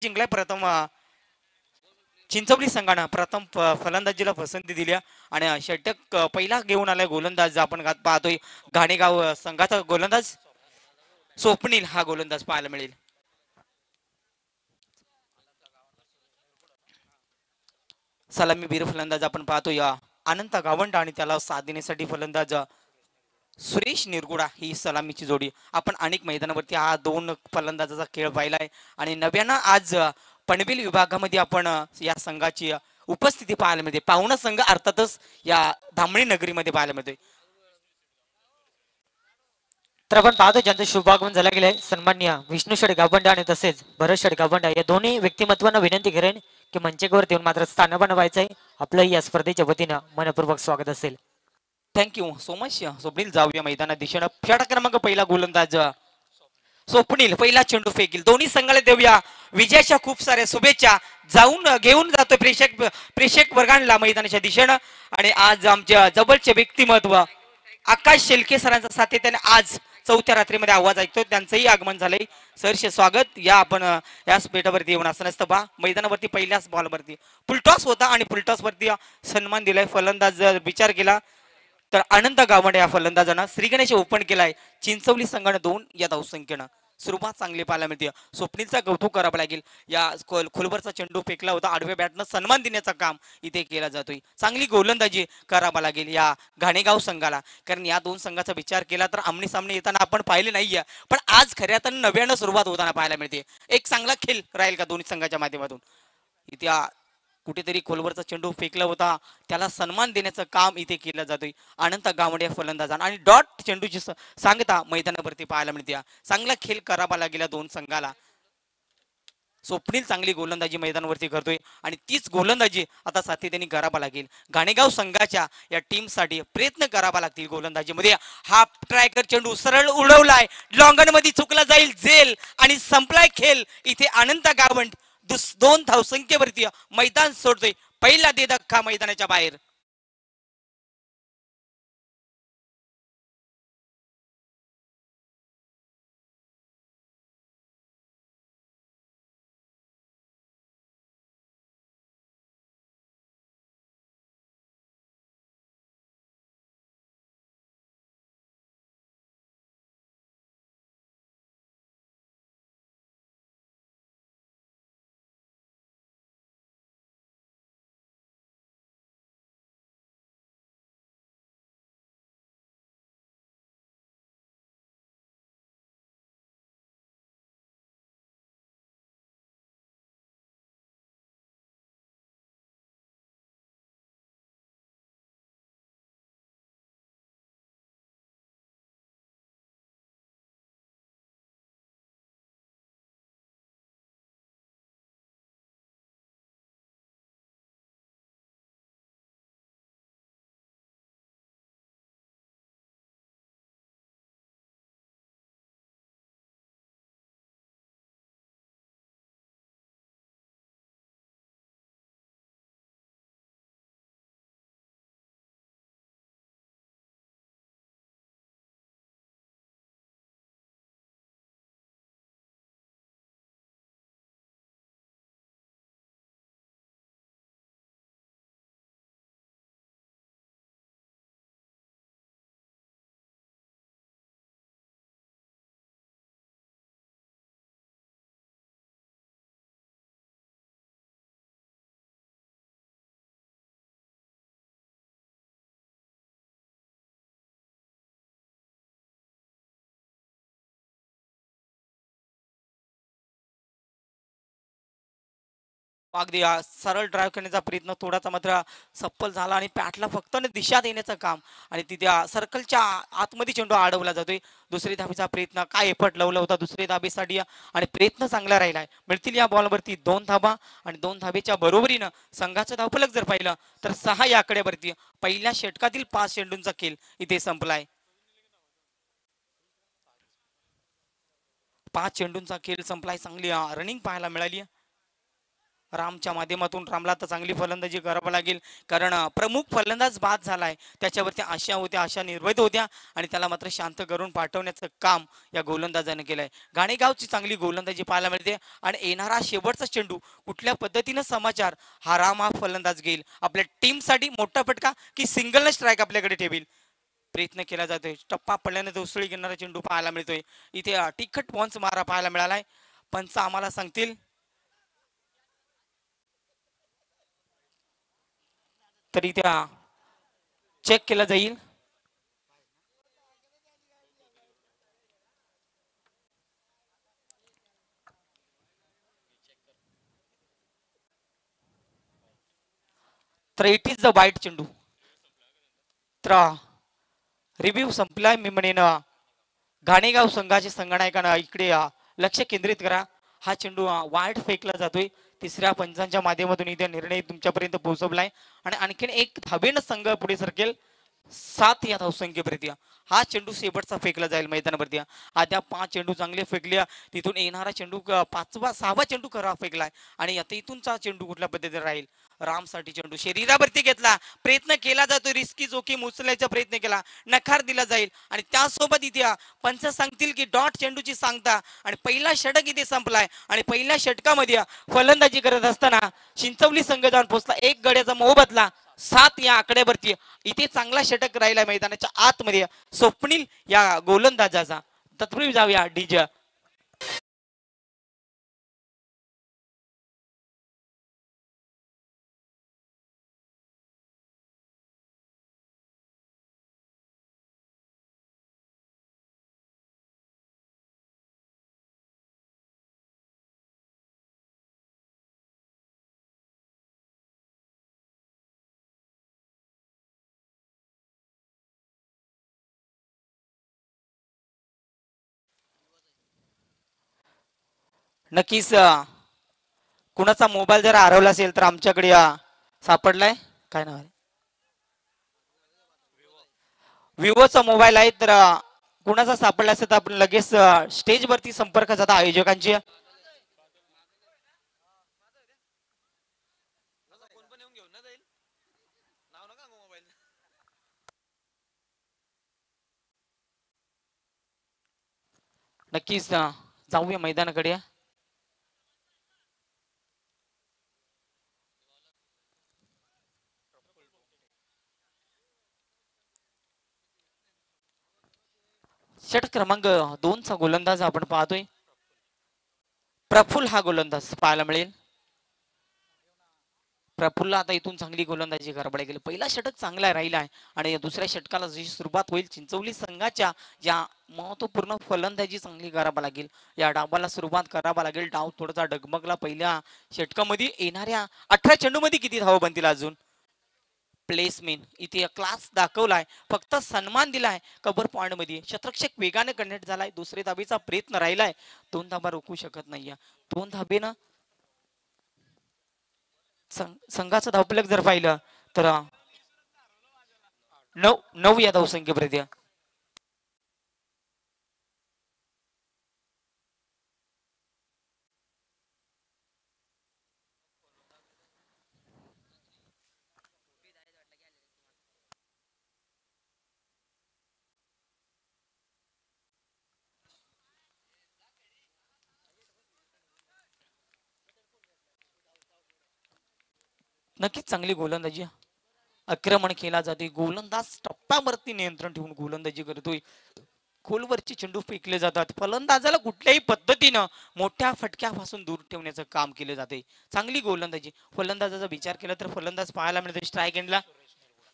जिंकलाय प्रथम चिंचवली संघानं प्रथम फलंदाजीला पसंती दिली आणि षटक पहिला घेऊन आलाय गोलंदाज आपण पाहतोय घाणेगाव संघाचा गोलंदाज स्वप्नील हा गोलंदाज पाहायला मिळेल. सलामीवीर फलंदाज आपण पाहतो या अनंत गावंड आणि त्याला साथ देण्यासाठी फलंदाज सुरेश निरगुडा ही सलामीची जोडी आपण अनेक मैदानावरती हा दोन फलंदाजाचा खेळ पाहिलाय आणि नव्यानं आज पनवेल विभागामध्ये आपण या संघाची उपस्थिती पाहायला मिळते. पाहुणा संघ अर्थातच या धामणी नगरीमध्ये पाहायला मिळते. तर आपण पाहतो ज्यांचं शुभागमन झालं गेलंय सन्मान्य विष्णू शेठ गावंडे आणि तसेच भरत शेठ गावंडे या दोन्ही व्यक्तिमत्वांना विनंती करेन की मंचेवर येऊन मात्र स्थान बनवायचंय. आपलं या स्पर्धेच्या वतीनं मनपूर्वक स्वागत असेल. Thank you so much Swapnil. जाऊया मैदाना दिशेनं. षटक क्रमांक पहिला गोलंदाज स्वप्नील पहिला चेंडू फेकील. दोन्ही संघाला देऊया विजयाच्या खूप साऱ्या शुभेच्छा. जाऊन घेऊन जातोय प्रेक्षक वर्गांना मैदानाच्या दिशेनं आणि आज आमच्या जवळचे व्यक्तिमत्व आकाश शेलके सरांचा सातत्याने आज चौथ्या रात्रीमध्ये आवाज ऐकतो त्यांचंही आगमन झालंय. सरचे स्वागत या आपण याच पेटावरती येऊन असं नसतं पहा मैदानावरती पहिल्याच बॉलवरती फुलटॉस होता आणि फुलटॉस वरती सन्मान दिलाय. फलंदाज विचार केला तर आनंद गावंडे या फलंदाजानं श्रीगणेश ओपन केलाय. चिंचवली संघानं 2 या धावसंख्येनं सुरुवात चांगली पाहायला मिळते. स्वप्नीलचा कौतुक करावं लागेल. या खोलवरचा चेंडू फेकला होता आडव्या बॅटनं सन्मान देण्याचं काम इथे केला जातोय. चांगली गोलंदाजी करावा लागेल या घाणेगाव संघाला कारण या दोन संघाचा विचार केला तर आमने सामने येताना आपण पाहिले नाहीये पण आज खऱ्या तर नव्यानं सुरुवात होताना पाहायला मिळते. एक चांगला खेळ राहील का दोन्ही संघाच्या माध्यमातून. इथे कुठेतरी खोलवरचा चेंडू फेकला होता त्याला सन्मान देण्याचं काम इथे केलं जातोय अनंत गावंडे फलंदाजानं आणि डॉट चेंडूची सांगता मैदानावरती पाहायला मिळते. चांगला खेळ करावा लागेल दोन संघाला. स्वप्नील चांगली गोलंदाजी मैदानावरती करतोय आणि तीच गोलंदाजी आता सातत्याने करावा लागेल. घाणेगाव संघाच्या या टीमसाठी प्रयत्न करावा लागतील गोलंदाजीमध्ये. हाफ ट्रायकर चेंडू सरळ उडवलाय लॉंगन मध्ये चुकला जाईल जेल आणि संपलाय खेळ. इथे अनंत गावंड 2 धावसंख्येवरती मैदान सोडतोय. पहिला दे धक्का मैदानाच्या बाहेर. अगदी सरळ ड्राईव्ह करण्याचा प्रयत्न थोडासा मात्र सफल झाला आणि पॅटला फक्त दिशा देण्याचं काम आणि तिथे सर्कलच्या आतमध्ये चेंडू अडवला जातोय. दुसरी धाबीचा प्रयत्न काय एफर्ट लावला होता दुसरी धाबीसाठी आणि प्रयत्न चांगला राहिलाय. मिळतील या बॉलवरती 2 धाबा आणि 2 धाबेच्या बरोबरीनं संघाचं धावफलक जर पाहिलं तर 6 या आकड्यावरती पहिल्या षटकातील 5 चेंडूंचा खेळ इथे संपलाय. 5 चेंडूंचा खेळ संपलाय. चांगली रनिंग पाहायला मिळाली. रामच्या माध्यमातून रामला तर चांगली फलंदाजी करावं लागेल, कारण प्रमुख फलंदाज बाद झालाय. त्याच्यावरती आशा होत्या, आशा निर्भीत होत्या आणि त्याला मात्र शांत करून पाठवण्याचं काम या गोलंदाजाने केलंय. घाणेगावची चांगली गोलंदाजी पाहायला मिळते आणि येणारा शेवटचा चेंडू कुठल्या पद्धतीनं समाचार हा राम हा फलंदाज घेईल, आपल्या टीमसाठी मोठा फटका की सिंगल स्ट्राईक आपल्याकडे ठेवील, प्रयत्न केला जातोय. टप्पा पडल्याने तो उसळी घेणारा चेंडू पाहायला मिळतोय. इथे तिखट पॉन्स मारा पाहायला मिळालाय. पंच आम्हाला सांगतील तरी त्या चेक केला जाईल. तर इट इज द वाईट चेंडू. तर रिव्ह्यू संपलाय. मी म्हणेन घाणेगाव संघाचे संगणकांना इकडे लक्ष केंद्रित करा. हा चेंडू वाईट फेकला जातोय. तिसऱ्या पंचांच्या माध्यमातून इथे निर्णय तुमच्यापर्यंत पोहोचवलाय आणि आणखीन एक धाबेनं संघ पुढे सरकेल 7 या धावसंख्येपर्यंत. हा चेंडू शेवटचा फेकला जाईल मैदानावरती. आद्या 5 चेंडू चांगले फेकले. तिथून येणारा चेंडू 5वा 6वा चेंडू खरा फेकलाय आणि आता इथूनचा चेंडू कुठल्या पद्धतीने राहील. रामसाठी चेंडू शरीरावरती घेतला, प्रयत्न केला जातो, रिस्की जोखीम उचलायचा प्रयत्न केला, नकार दिला जाईल आणि त्यासोबत इथे पंच सांगतील की डॉट चेंडूची सांगता आणि पहिला षटक इथे संपलाय आणि पहिल्या षटकामध्ये फलंदाजी करत असताना चिंचवली संघ जाऊन पोहोचला. एक गड्याचा मोबदला 7 या आकड्यावरती. इथे चांगला षटक राहिला मैदानाच्या आतमध्ये स्वप्नील या गोलंदाजाचा. तत्पूर्वी जाऊया डीजे. नक्कीच कुणाचा मोबाईल जर हरवला असेल तर आमच्याकडे सापडलाय. काय नाव आहे? विवोचा मोबाईल आहे. तर कुणाचा सापडला असेल तर आपण लगेच स्टेजवरती संपर्क साधा आयोजकांची. नक्कीच जाऊया मैदानाकडे. षटक क्रमांक 2 चा गोलंदाज आपण पाहतोय. प्रफुल्ल हा गोलंदाज पाहायला मिळेल. प्रफुल्ल आता इथून चांगली गोलंदाजी करायला गेली. पहिला षटक चांगला राहिला आहे आणि दुसऱ्या षटकाला जशी सुरुवात होईल चिंचवली संघाच्या या महत्वपूर्ण फलंदाजी चांगली करावी लागेल. या डावाला सुरुवात करावा लागेल. डाव थोडासा डगमगला पहिल्या षटकामध्ये. येणाऱ्या 18 चेंडूमध्ये किती धावा बनतील अजून. प्लेसमेंट इथे क्लास दाखवलाय, फक्त सन्मान दिलाय. कव्हर पॉइंट मध्ये शतरक्षक वेगाने कनेक्ट झालाय. दुसरे धाबेचा प्रयत्न राहिलाय. 2 धाबा रोखू शकत नाहीये. 2 धाबेनं संघाचं धावफलक जर पाहिलं तर 9 या धावसंख्येपर्यंत. नक्कीच चांगली गोलंदाजी. आक्रमण केला जाते. गोलंदाज टप्प्यावरती नियंत्रण ठेवून गोलंदाजी करतोय. खोलवरचे चेंडू फेकले जातात. फलंदाजाला कुठल्याही पद्धतीनं मोठ्या फटक्यापासून दूर ठेवण्याचं काम केले जाते. चांगली गोलंदाजी. फलंदाजाचा विचार केला तर फलंदाज पाहायला मिळतो स्ट्राईक एंडला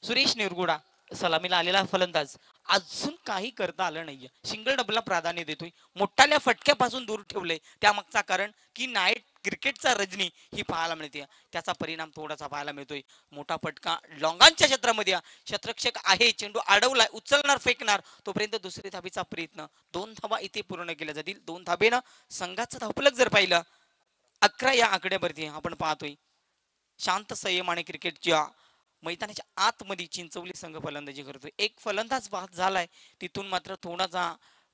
सुरेश निरगुडा. सलामीला आलेला फलंदाज अजून काही करता आलं नाहीये. सिंगल डबलला प्राधान्य देतोय. मोठ्याल्या फटक्यापासून दूर ठेवलंय. त्यामागचा कारण की नाईट क्रिकेटचा रजनी ही पाहायला मिळते. त्याचा परिणाम थोडासा पाहायला मिळतोय. मोठा फटका लॉंगांच्या क्षेत्रामध्ये. शतरक्षक आहे, चेंडू अडवलाय, उचलणार फेकणार तोपर्यंत दुसरी धाबीचा प्रयत्न. 2 धाबा इथे पूर्ण केल्या जातील. 2 धाबेनं संघाचं धावफलक जर पाहिलं 11 या आकड्यावरती आपण पाहतोय. शांत संयम आणि क्रिकेटच्या मैदानाच्या आतमध्ये चिंचवली संघ फलंदाजी करतोय. एक फलंदाज बाद झालाय. तिथून मात्र थोडासा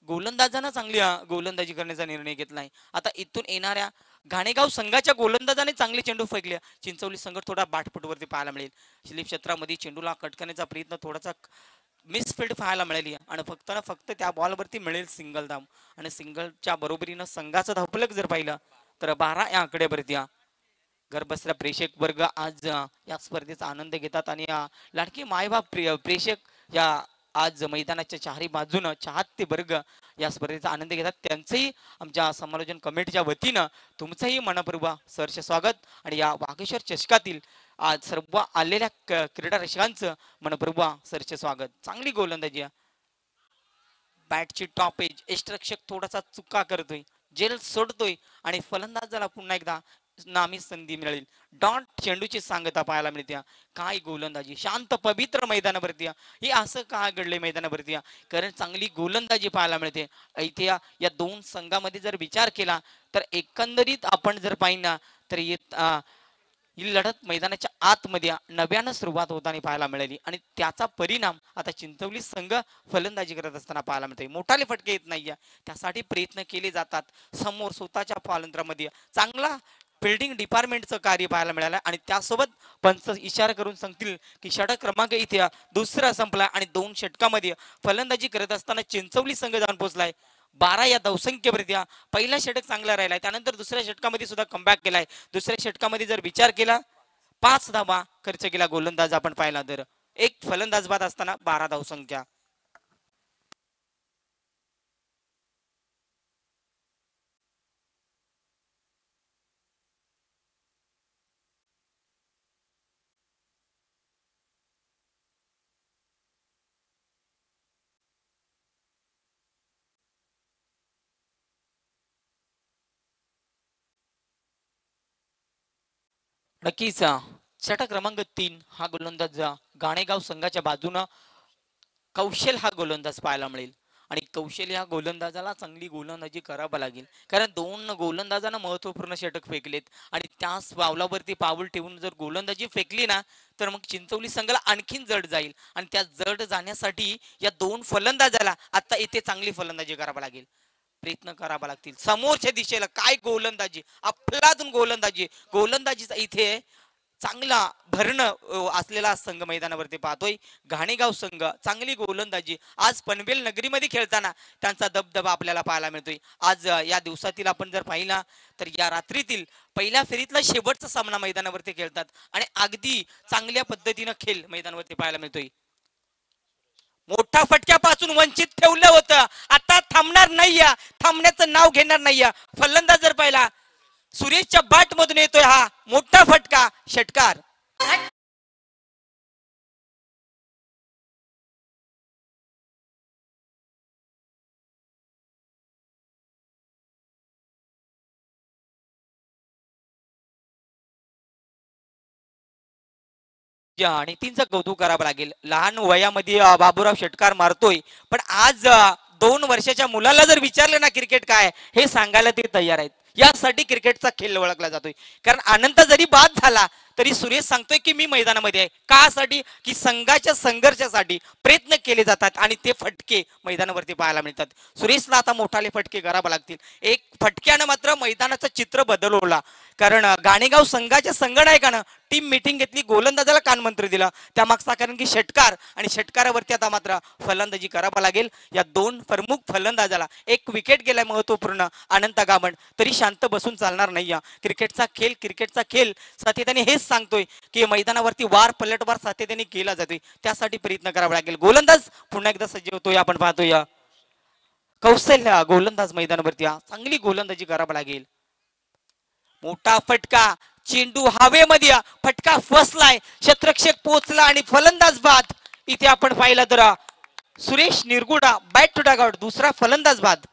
गोलंदाजानं चांगली गोलंदाजी करण्याचा निर्णय घेतलाय. आता इथून येणाऱ्या घाणेगाव संघाच्या गोलंदाजाने चांगले चेंडू फेकले. चिंचवली संघ थोडा बाटपटवरती पाहायला मिळेल. स्लिप क्षेत्रामध्ये चेंडूला कटकण्याचा प्रयत्न थोडासा मिसफिल्ड पाहायला मिळाली आणि फक्त ना फक्त त्या बॉलवरती मिळेल सिंगल धाव आणि सिंगलच्या बरोबरीनं संघाचं धावफलक जर पाहिलं तर 12 या आकड्यावरती घर बसल्या प्रेक्षक वर्ग आज या स्पर्धेचा आनंद घेतात आणि लाडकी मायबाप प्रेक्षक या आज मैदानाच्या चारही बाजूनं चाहते वर्ग या स्पर्धेचा आनंद घेतात. त्यांचंही आमच्या समालोचन कमिटीच्या वतीनं तुमचंही मनपूर्वक सहर्ष स्वागत आणि या वाघेश्वर चषकातील आज सर्व आलेल्या क्रीडा रसिकांचं मनपूर्वक सहर्ष स्वागत. चांगली गोलंदाजी बॅटची टॉप एज यष्टरक्षक थोडासा चुका करतोय, जेल सोडतोय आणि फलंदाजाला पुन्हा एकदा नामी संधी मिळेल. डॉट चेंडूची सांगता पाहायला मिळते. काय गोलंदाजी शांत पवित्र मैदानावरती हे असं काय घडले मैदानावरती कारण चांगली गोलंदाजी पाहायला मिळते. इथे या दोन संघामध्ये जर विचार केला तर एकंदरीत आपण जर पाहिलं तर ही लढत मैदानाच्या आतमध्ये नव्यानं सुरुवात होताना पाहायला मिळाली आणि त्याचा परिणाम आता चिंचवली संघ फलंदाजी करत असताना पाहायला मिळते. मोठाले फटके येत नाहीये त्यासाठी प्रयत्न केले जातात. समोर स्वतःच्या पालंत्रामध्ये चांगला फिल्डिंग डिपार्टमेंटचं कार्य पाहायला मिळालं आणि त्यासोबत पंच इशारा करून सांगतील की षटक क्रमांक इथे दुसरा संपला आणि 2 षटकामध्ये फलंदाजी करत असताना चिंचवली संघ जाऊन पोहोचलाय 12 या धावसंख्येवरती. पहिला षटक चांगला राहिलाय त्यानंतर दुसऱ्या षटकामध्ये सुद्धा कमबॅक केलाय. दुसऱ्या षटकामध्ये जर विचार केला 5 धावा खर्च केला गोलंदाज आपण पाहिला तर एक फलंदाज बाद असताना 12 धावसंख्या. नक्कीच षटक क्रमांक 3 हा गोलंदाज गाणेगाव संघाच्या बाजूनं कौशल हा गोलंदाज पाहायला मिळेल आणि कौशल या गोलंदाजाला चांगली गोलंदाजी करावं लागेल कारण 2 गोलंदाजांना महत्वपूर्ण षटक फेकलेत आणि त्याच पावलावरती पाऊल ठेवून जर गोलंदाजी फेकली ना तर मग चिंचवली संघाला आणखीन जड जाईल आणि त्या जड जाण्यासाठी या 2 फलंदाजाला आता इथे चांगली फलंदाजी करावी लागेल, प्रयत्न करावा लागतील. समोरच्या दिशेला काय गोलंदाजी अफलातून गोलंदाजीचा इथे चांगला भरणं असलेला संघ मैदानावरती पाहतोय. घाणेगाव संघ चांगली गोलंदाजी आज पनवेल नगरीमध्ये खेळताना त्यांचा दबदबा आपल्याला पाहायला मिळतोय. आज या दिवसातील आपण जर पाहिला तर या रात्रीतील पहिल्या फेरीतला शेवटचा सामना मैदानावरती खेळतात आणि अगदी चांगल्या पद्धतीनं खेळ मैदानावरती पाहायला मिळतोय. मोठ्या फटक्यापासून वंचित ठेवलं होतं आता थांबणार नाहीये, थांबण्याचं नाव घेणार नाहीये. फलंदाज जर पाहिला सुरेशच्या बाट मधून येतोय हा मोठा फटका षटकार. आणि तीनचं कौतुक करावं लागेल. लहान वयामध्ये बाबूराव षटकार मारतोय पण आज 2 वर्षाच्या मुलाला जर विचारलं ना क्रिकेट काय हे सांगायला ते तयार आहेत. यासाठी क्रिकेटचा खेळ ओळखला जातोय कारण अनंत जरी बाद झाला तरी सुरेश सांगतोय की मी मैदानामध्ये आहे कासाठी की संघाच्या संघर्षासाठी प्रयत्न केले जातात आणि ते फटके मैदानावरती पाहायला मिळतात. सुरेशला आता मोठाले फटके करावे लागतील. एक फटक्यानं मात्र मैदानाचं चित्र बदलवला कारण गाणेगाव संघाच्या संघनायकानं टीम मीटिंग घेतली, गोलंदाजाला कानमंत्र दिला त्यामागचा कारण की षटकार आणि षटकारावरती आता मात्र फलंदाजी करावा लागेल. या 2 प्रमुख फलंदाजाला एक विकेट गेलाय महत्वपूर्ण अनंत गावंड तरी शांत बसून चालणार नाही. क्रिकेटचा खेळ सातत्याने हेच सांगतोय की मैदानावरती वार पलटवार सातत्याने केला जातोय त्यासाठी प्रयत्न करावा लागेल. गोलंदाज पुन्हा एकदा सज्ज होतोय आपण पाहतोय. कौशल्य गोलंदाज मैदानावरती चांगली गोलंदाजी करावा लागेल. मोठा फटका चेंडू हवेमध्ये फटका फसलाय क्षेत्ररक्षक पोहोचला आणि फलंदाज बाद. इथे आपण पाहिलं तर Suresh Nirguda bat to dugout दुसरा फलंदाज बाद.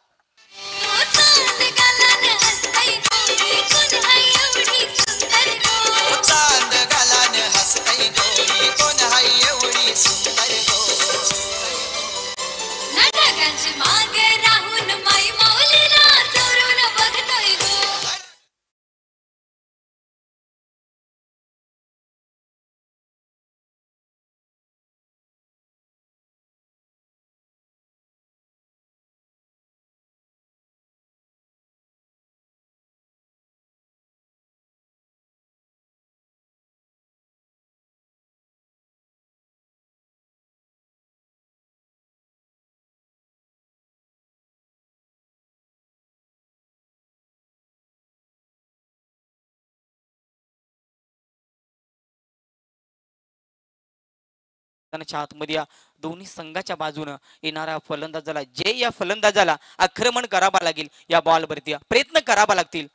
मैदानाच्या आतमध्ये या दोन्ही संघाच्या बाजूनं येणाऱ्या फलंदाजाला जे या फलंदाजाला आक्रमण करावा लागेल या बॉलवरती प्रयत्न करावा लागतील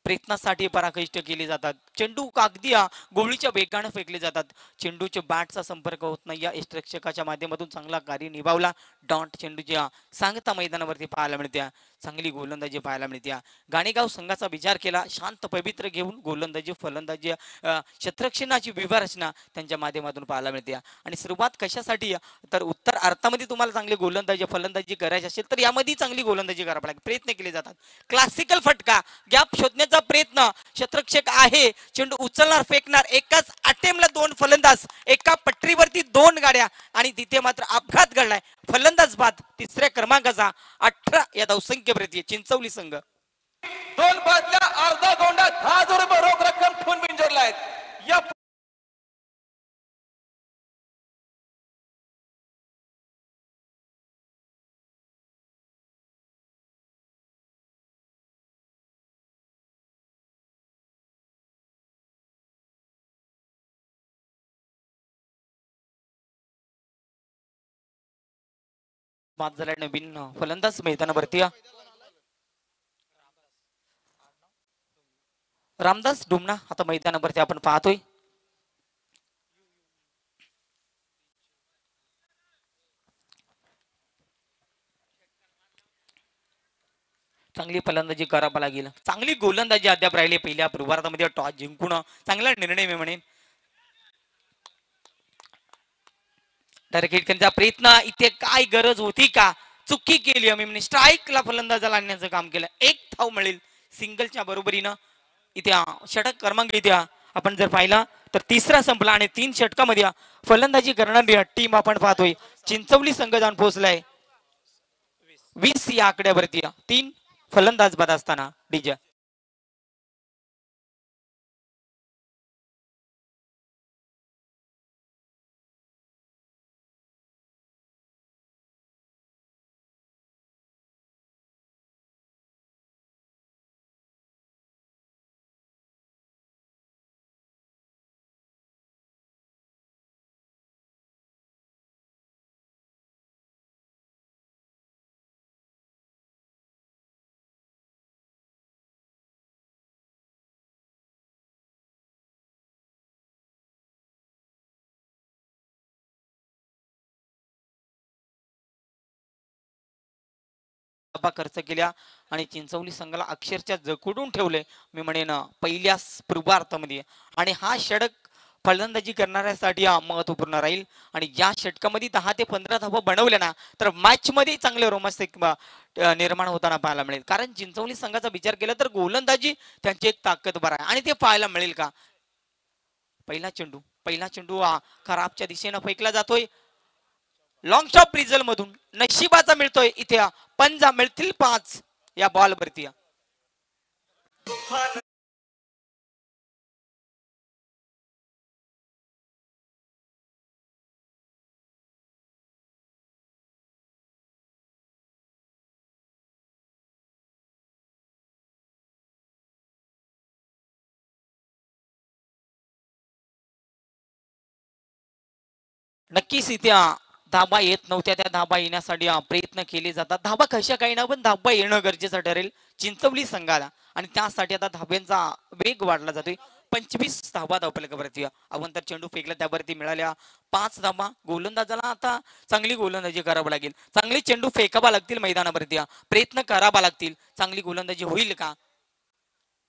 प्रयत्नासाठी पराकष्ट केले जातात चेंडू कागदी गोळीच्या वेगाने फेकले जातात चेंडूच्या बॅटचा संपर्क होत नाही या यष्टिरक्षकाच्या माध्यमातून चांगला कार्य निभावला डॉट चेंडूच्या सांगता मैदानावरती पाहायला मिळते चांगली गोलंदाजी पाहायला मिळते गाणेगाव संघाचा विचार केला शांत पवित्र घेऊन गोलंदाजी फलंदाजी क्षेत्ररक्षणाची व्यूहरचना त्यांच्या माध्यमातून पाहायला मिळते आणि सुरुवात कशासाठी तर उत्तर अर्थामध्ये तुम्हाला चांगली गोलंदाजी फलंदाजी करायची असेल तर यामध्ये चांगली गोलंदाजी करावी लागेल प्रयत्न केले जातात क्लासिकल फटका गॅप शोधण्याचा प्रयत्न क्षेत्ररक्षक आहे चेंडू उचलणार फेकणार एकाच अटेम्पला दोन फलंदाज एका पटरीवरती दोन गाड्या आणि तिथे मात्र अपघात घडलाय फलंदाज बाद तिसऱ्या क्रमांकाचा 18 या धावसंख्येवरती चिंचवली संघ दोन बादल्या अर्धा गोंडा 10,000 रुपये रोख रक्कम ठेवून बिंजोरला आहेत या बाद झाल्या नवीन फलंदाज मैदानावरती रामदास डुमना आता मैदानावरती आपण पाहतोय चांगली फलंदाजी करावा लागेल चांगली गोलंदाजी अद्याप राहिली पहिल्या पूर्वार्धामध्ये टॉस जिंकून चांगला निर्णय मी म्हणेन टार्गेट प्रयत्न इथे काय गरज होती का चुकी केली मी म्हणजे स्ट्राईकला फलंदाजाला आणण्याचं काम केलं एक धाव मिळेल सिंगलच्या बरोबरीनं इथे षटक क्रमांक इथे आपण जर पाहिला तर तिसरा संपला आणि 3 षटकामध्ये फलंदाजी करणारी टीम आपण पाहतोय चिंचवली संघ जाऊन पोहोचलाय 20 या आकड्यावरती 3 फलंदाज बाद असताना डीजे खर्च केल्या आणि चिंचवली संघाला अक्षरशः जखडून ठेवले मी म्हणेन पहिल्या पूर्वार्धामध्ये आणि हा षटक फलंदाजी करणाऱ्यासाठी महत्वपूर्ण राहील आणि या षटकामध्ये 10 ते 15 धावा बनवल्या ना तर मॅच मध्ये चांगले रोमांचक निर्माण होताना पाहायला मिळेल कारण चिंचवली संघाचा विचार केला तर गोलंदाजी त्यांची एक ताकदवर आहे आणि ते पाहायला मिळेल का पहिला चेंडू खराबच्या दिशेने फेकला जातोय लॉंग शॉट ब्रिजल मधून नशिबाचा मिळतोय इथे पंजा मिळतील 5 या बॉल वरती नक्कीच इथे धाबा येत नव्हत्या त्या धाबा येण्यासाठी प्रयत्न केले जातात धाबा कशा काही ना पण धाबा येणं गरजेचं ठरेल चिंचवली संघाला आणि त्यासाठी आता धाब्यांचा वेग वाढला जातोय 25 धाबा धावपलकावरती अवंतर चेंडू फेकला त्यावरती मिळाल्या 5 धाबा गोलंदाजाला आता चांगली गोलंदाजी करावी लागेल चांगली चेंडू फेकावा लागतील मैदानावरती प्रयत्न करावा लागतील चांगली गोलंदाजी होईल का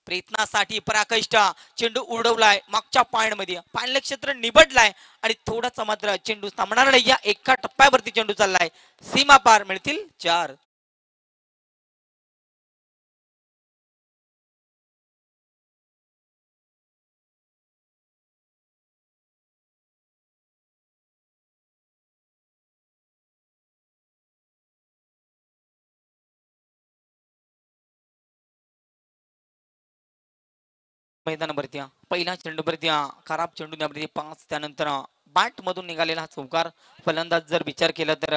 प्रयत्नासाठी पराकष्ट चेंडू उडवलाय मागच्या पायांमध्ये पाणलं क्षेत्र निबडलाय आणि थोडासा मात्र चेंडू थांबणार नाही या एका टप्प्यावरती चेंडू चाललाय सीमा पार मिळतील 4 मैदानावरती पहिला चेंडूवरती खराब चेंडू त्यावरती 5 त्यानंतर बॅट मधून निघालेला हा चौकार फलंदाज जर विचार केला तर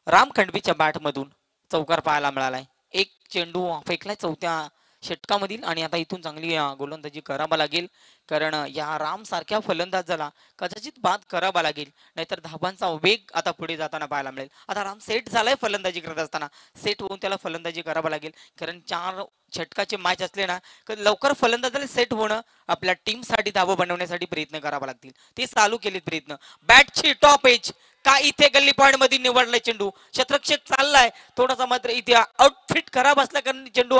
राम खंडवीच्या बॅट मधून चौकार पाहायला मिळालाय एक चेंडू फेकलाय 4थ्या षटकामधील आणि आता इथून चांगली गोलंदाजी करावा लागेल, कारण या राम सारख्या फलंदाजाला कदाचित बाद करावा लागेल, नाहीतर धाबांचा वेग आता पुढे जाताना पाहायला मिळेल. आता राम सेट झालाय फलंदाजी करत असताना, सेट होऊन त्याला फलंदाजी करावा लागेल, कारण 4 षटकाचे मॅच असले ना लवकर फलंदाजाला सेट होणं आपल्या टीमसाठी धाबा बनवण्यासाठी प्रयत्न करावा लागतील. ते चालू केलेत प्रयत्न. बॅटची टॉप एज का इथे गल्ली पॉइंट मध्ये निवडलाय चेंडू, शतरक्षक चाललाय थोडासा, मात्र इथे आउटफिट खराब असल्या कारण चेंडू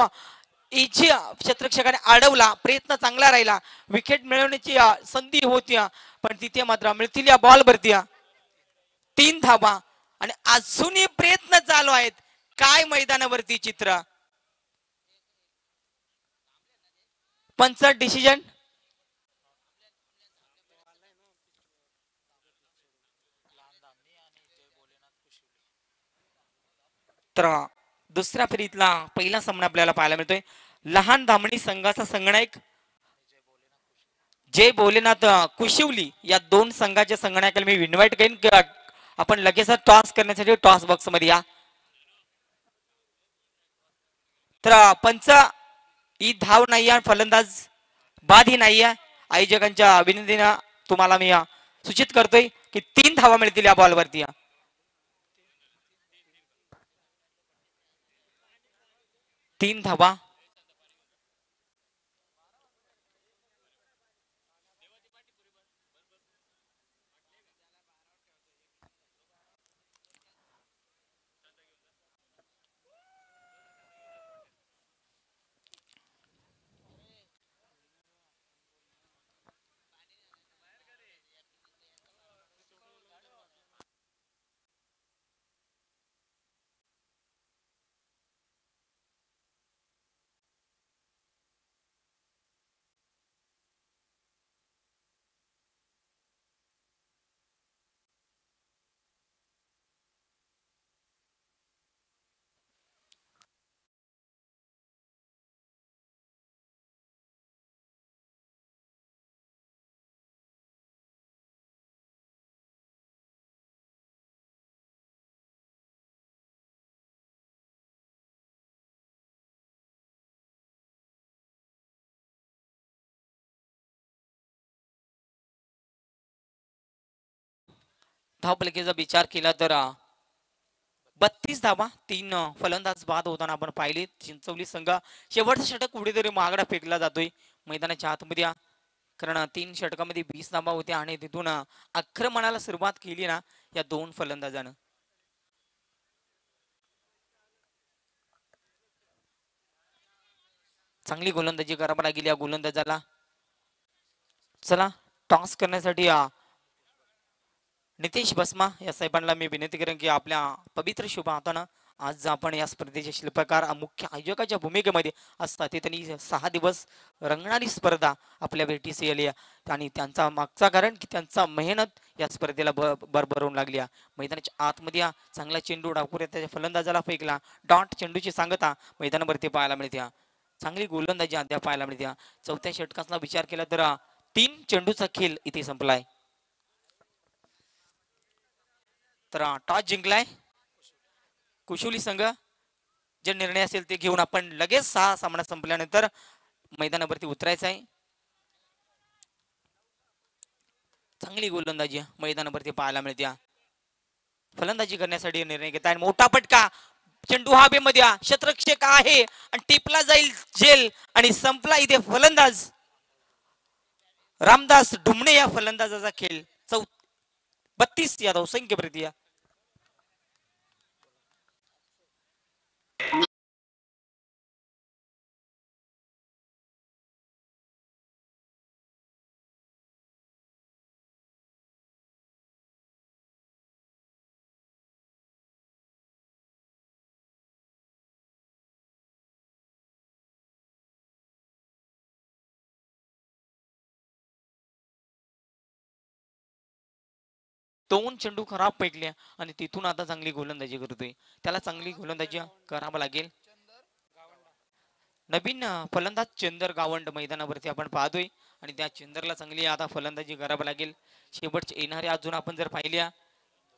इथे क्षेत्ररक्षकाने अडवला. प्रयत्न चांगला राहिला, विकेट मिळवण्याची संधी होती, पण तिथे मात्र मिळतील या बॉल वरती 3 धाबा आणि अजूनही प्रयत्न चालू आहेत. काय मैदानावरती चित्र, पंच डिसिजन. तर दुसऱ्या फेरीतला पहिला सामना आपल्याला पाहायला मिळतोय. लहान धामणी संघाचा संगणक जय भोलेनाथ कुशिवली या 2 संघाच्या संगणकाला मी इन्व्हाइट करेन की आपण लगेच टॉस करण्यासाठी टॉस बॉक्स मध्ये या. तर पंच ही धाव नाही आहे, फलंदाज बाद ही नाही आहे. आयोजकांच्या विनंतीनं तुम्हाला मी सूचित करतोय की 3 धावा मिळतील या बॉलवरती. 3 धावा. धावफलकाचा विचार केला तर 32 धावा. 3 फलंदाज बाद होताना आपण पाहिले. चिंचवली संघ शेवटचा षटक कुठेतरी महागडा फेकला जातोय मैदानाच्या आतमध्ये, कारण 3 षटकामध्ये 20 धावा होत्या आणि तिथून आक्रमणाला सुरुवात केली ना या 2 फलंदाजानं. चांगली गोलंदाजी करावी लागेल या गोलंदाजाला. चला टॉस करण्यासाठी नितेश बसमा या साहेबांना मी विनंती करेन की आपल्या पवित्र शुभ हातानं आज आपण या स्पर्धेचे शिल्पकार मुख्य आयोजकाच्या भूमिकेमध्ये असतात. ते त्यांनी 6 दिवस रंगणारी स्पर्धा आपल्या भेटीस येली आणि त्यांचा मागचा कारण की त्यांचा मेहनत या स्पर्धेला भरभरून लागली. मैदानाच्या आतमध्ये चांगला चेंडू डाकुऱ्या त्याच्या फलंदाजाला फेकला. डॉट चेंडूची सांगता मैदानावरती पाहायला मिळते. चांगली गोलंदाजी अद्याप पाहायला मिळते. चौथ्या षटकाचा विचार केला तर 3 चेंडूचा खेळ इथे संपलाय. तर टॉस जिंकलाय कुशोली संघ. जे निर्णय असेल ते घेऊन आपण लगेच 6 सामना संपल्यानंतर मैदानावरती उतरायचं आहे. चांगली गोलंदाजी मैदानावरती पाहायला मिळते. फलंदाजी करण्यासाठी निर्णय घेत आहे. मोठा फटका, चेंडू हवेमध्ये, क्षेत्ररक्षक आहे आणि टिपला जाईल जेल आणि संपला इथे फलंदाज रामदास ढुमणे या फलंदाजाचा खेळ. 32 या धावसंख्ये प्रति. दोन चेंडू खराब फेकले आणि तिथून आता चांगली गोलंदाजी करतोय. त्याला चांगली गोलंदाजी करावं लागेल. नवीन फलंदाज चंदर गावंड मैदानावरती आपण पाहतोय आणि त्या चंदरला चांगली आता फलंदाजी करावं लागेल. शेवटचे येणारे अजून आपण जर पाहिल्या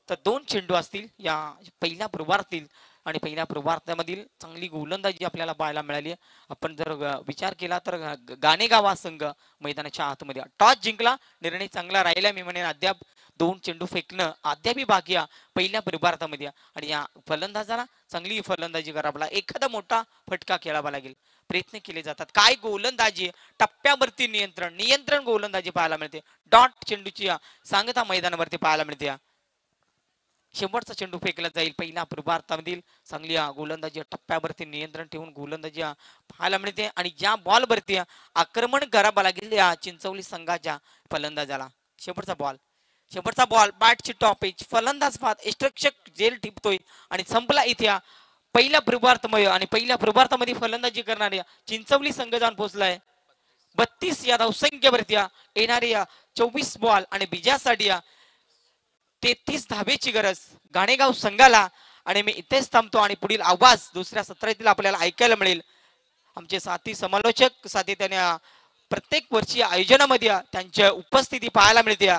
तर 2 चेंडू असतील या पहिल्या प्रभारातील. आणि पहिल्या पूर्वार्धामधील चांगली गोलंदाजी आपल्याला पाहायला मिळाली. आपण जर विचार केला तर गाणेगाव हा संघ मैदानाच्या आतमध्ये टॉस जिंकला, निर्णय चांगला राहिला. मी म्हणेन अद्याप 2 चेंडू फेकणं अद्यापही बाकी आहे पहिल्या पूर्वार्धामध्ये आणि या फलंदाजाला चांगली फलंदाजी करावा, एखादा मोठा फटका खेळावा लागेल. प्रयत्न केले जातात. काय गोलंदाजी, टप्प्यावरती नियंत्रण गोलंदाजी पाहायला मिळते. डॉट चेंडूची सांगता मैदानावरती पाहायला मिळते. शेवटचा चेंडू फेकला जाईल पहिल्या पूर्वार्धामधील चांगली गोलंदाजी टप्प्यावरती नियंत्रण ठेवून गोलंदाजी पाहायला मिळते आणि ज्या बॉलवरती आक्रमण करावं लागेल या चिंचवली संघाच्या फलंदाजाला. शेवटचा बॉल बॅटची टॉपिच फलंदाज पाहत इष्टरक्षक जेल टिपतोय आणि संपला इथे पहिल्या पूर्वार्धामध्ये. आणि पहिल्या पूर्वार्धामध्ये फलंदाजी करणाऱ्या चिंचवली संघ जाऊन पोहोचलाय 32 या धावसंख्येवरती. येणारी 24 बॉल आणि विजयासाठी 33 धावेची गरज गाणेगाव संघाला. आणि मी इथेच थांबतो आणि पुढील आवाज दुसऱ्या सत्रातील आपल्याला ऐकायला मिळेल. आमचे साथी समालोचक सातत्याने प्रत्येक वर्षी आयोजनामध्ये त्यांच्या उपस्थिती पाहायला मिळते.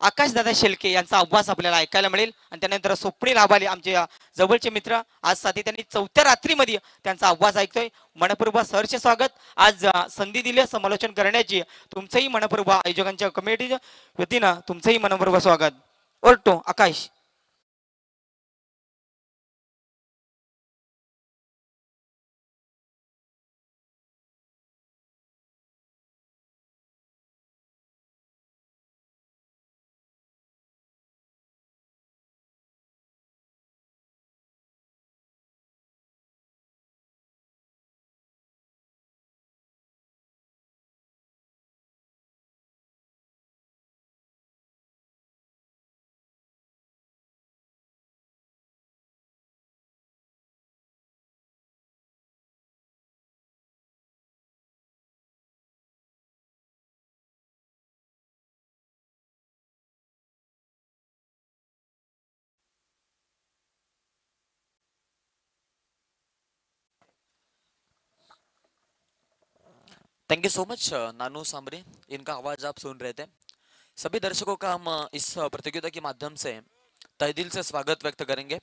आकाशदादा शेलके यांचा आवाज आपल्याला ऐकायला मिळेल आणि त्यानंतर स्वप्नील आबाले आमचे जवळचे मित्र आज सातत्याने 4थ्या रात्रीमध्ये त्यांचा आवाज ऐकतोय. मनपूर्वक सहर्ष स्वागत. आज संधी दिली समालोचन करण्याची. तुमचंही मनपूर्वक आयोजकांच्या कमिटीच्या वतीनं तुमचंही मनपूर्वक स्वागत. ओरटो आकाश. थैंक यू सो मच नानू सांबरे, इनका आवाज आप सुन रहे थे। सभी दर्शकों का हम इस प्रतियोगिता के माध्यम से तहे दिल से स्वागत व्यक्त करेंगे।